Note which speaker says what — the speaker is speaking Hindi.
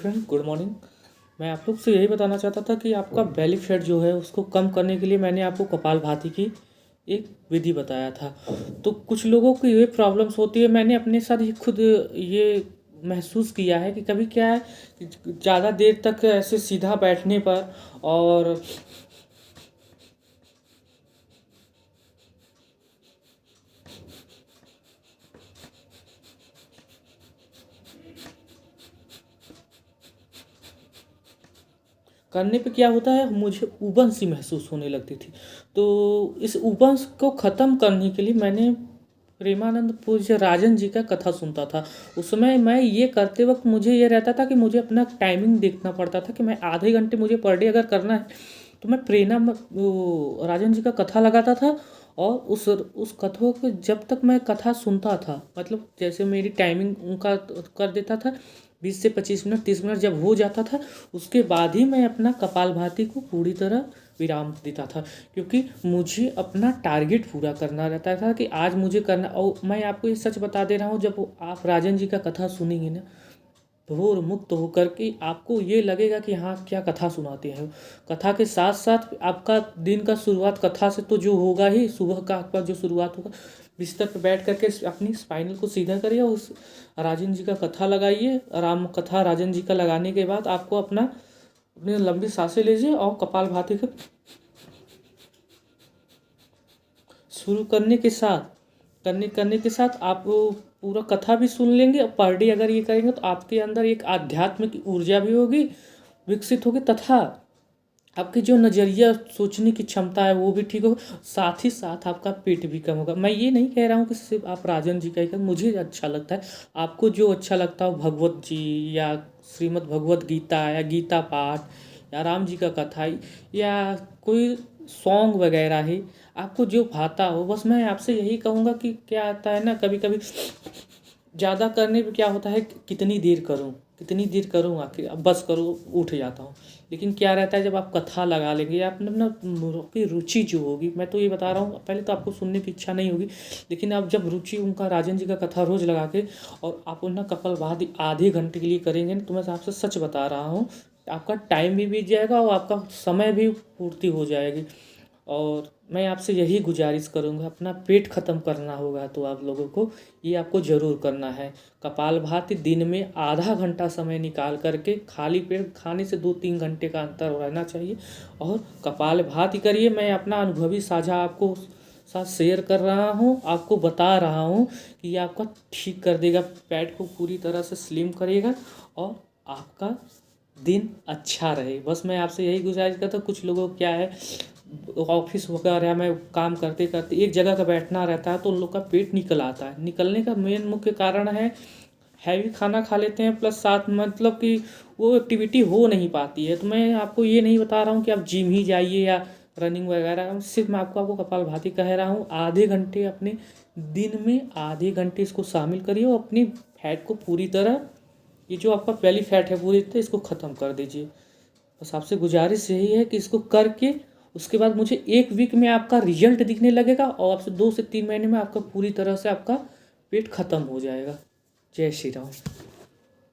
Speaker 1: Friend, good morning. मैं आप लोग से यही बताना चाहता था कि आपका बेली फैट जो है उसको कम करने के लिए मैंने आपको कपालभाति की एक विधि बताया था। तो कुछ लोगों को ये प्रॉब्लम्स होती है, मैंने अपने साथ ही खुद ये महसूस किया है कि कभी क्या है कि ज़्यादा देर तक ऐसे सीधा बैठने पर और करने पे क्या होता है, मुझे उबन सी महसूस होने लगती थी। तो इस उबन को ख़त्म करने के लिए मैंने प्रेमानंद पूज्य राजन जी का कथा सुनता था। उसमें मैं ये करते वक्त मुझे ये रहता था कि मुझे अपना टाइमिंग देखना पड़ता था कि मैं आधे घंटे मुझे पर डे अगर करना है तो मैं वो राजन जी का कथा लगाता था। और उस कथों को जब तक मैं कथा सुनता था, मतलब जैसे मेरी टाइमिंग उनका कर देता था 20 से 25 मिनट 30 मिनट जब हो जाता था, उसके बाद ही मैं अपना कपालभाति को पूरी तरह विराम देता था। क्योंकि मुझे अपना टारगेट पूरा करना रहता था कि आज मुझे करना। और मैं आपको ये सच बता दे रहा हूँ, जब आप राजन जी का कथा सुनेंगे ना, भोर मुक्त होकर के आपको ये लगेगा कि हाँ, क्या कथा सुनाते हैं। कथा के साथ साथ आपका दिन का शुरुआत कथा से तो जो होगा ही, सुबह का आपका जो शुरुआत होगा, बिस्तर पर बैठ करके अपनी स्पाइनल को सीधा करिए, उस राजन जी का कथा लगाइए। राम कथा राजन जी का लगाने के बाद आपको अपनी लंबी सांसें लीजिए और कपालभाति को शुरू करने के साथ आप वो पूरा कथा भी सुन लेंगे। और पर डे अगर ये करेंगे तो आपके अंदर एक आध्यात्मिक ऊर्जा भी होगी, विकसित होगी, तथा आपकी जो नज़रिया सोचने की क्षमता है वो भी ठीक हो। साथ ही साथ आपका पेट भी कम होगा। मैं ये नहीं कह रहा हूँ कि सिर्फ आप राजन जी का ही करें, मुझे अच्छा लगता है। आपको जो अच्छा लगता हो, भगवत जी या श्रीमद् भगवत गीता या गीता पाठ या राम जी का कथा या कोई सॉन्ग वगैरह ही, आपको जो भाता हो। बस मैं आपसे यही कहूँगा कि क्या आता है ना, कभी कभी ज़्यादा करने पे क्या होता है, कितनी देर करूँ आखिर, अब बस करो, उठ जाता हूँ। लेकिन क्या रहता है, जब आप कथा लगा लेंगे या अपने अपना की रुचि जो होगी, मैं तो ये बता रहा हूँ, पहले तो आपको सुनने की इच्छा नहीं होगी, लेकिन आप जब रुचि उनका राजन जी का कथा रोज़ लगा के और आप उनका कपालभाति आधे घंटे के लिए करेंगे तो मैं आपसे सच बता रहा हूँ, आपका टाइम भी बीत जाएगा और आपका समय भी पूर्ति हो जाएगी। और मैं आपसे यही गुजारिश करूँगा, अपना पेट ख़त्म करना होगा तो आप लोगों को ये आपको ज़रूर करना है। कपालभाति दिन में आधा घंटा समय निकाल करके, खाली पेट खाने से 2-3 घंटे का अंतर रहना चाहिए, और कपालभाति करिए। मैं अपना अनुभवी साझा आपको साथ शेयर कर रहा हूँ, आपको बता रहा हूँ कि ये आपका ठीक कर देगा, पेट को पूरी तरह से स्लिम करेगा और आपका दिन अच्छा रहे। बस मैं आपसे यही गुजारिश करता हूँ। कुछ लोगों को क्या है, ऑफिस वगैरह में काम करते करते एक जगह का बैठना रहता है तो उन लोग का पेट निकल आता है। निकलने का मेन मुख्य कारण है, हैवी खाना खा लेते हैं, प्लस साथ मतलब कि वो एक्टिविटी हो नहीं पाती है। तो मैं आपको ये नहीं बता रहा हूँ कि आप जिम ही जाइए या रनिंग वगैरह, सिर्फ मैं आपको कपालभाति कह रहा हूँ। आधे घंटे अपने दिन में आधे घंटे इसको शामिल करिए और अपनी फैट को पूरी तरह, ये जो आपका बेली फैट है पूरी तरह इसको ख़त्म कर दीजिए। बस आपसे गुजारिश यही है कि इसको करके उसके बाद मुझे 1 वीक में आपका रिजल्ट दिखने लगेगा और आपसे 2 से 3 महीने में आपका पूरी तरह से आपका पेट खत्म हो जाएगा। जय श्री राम।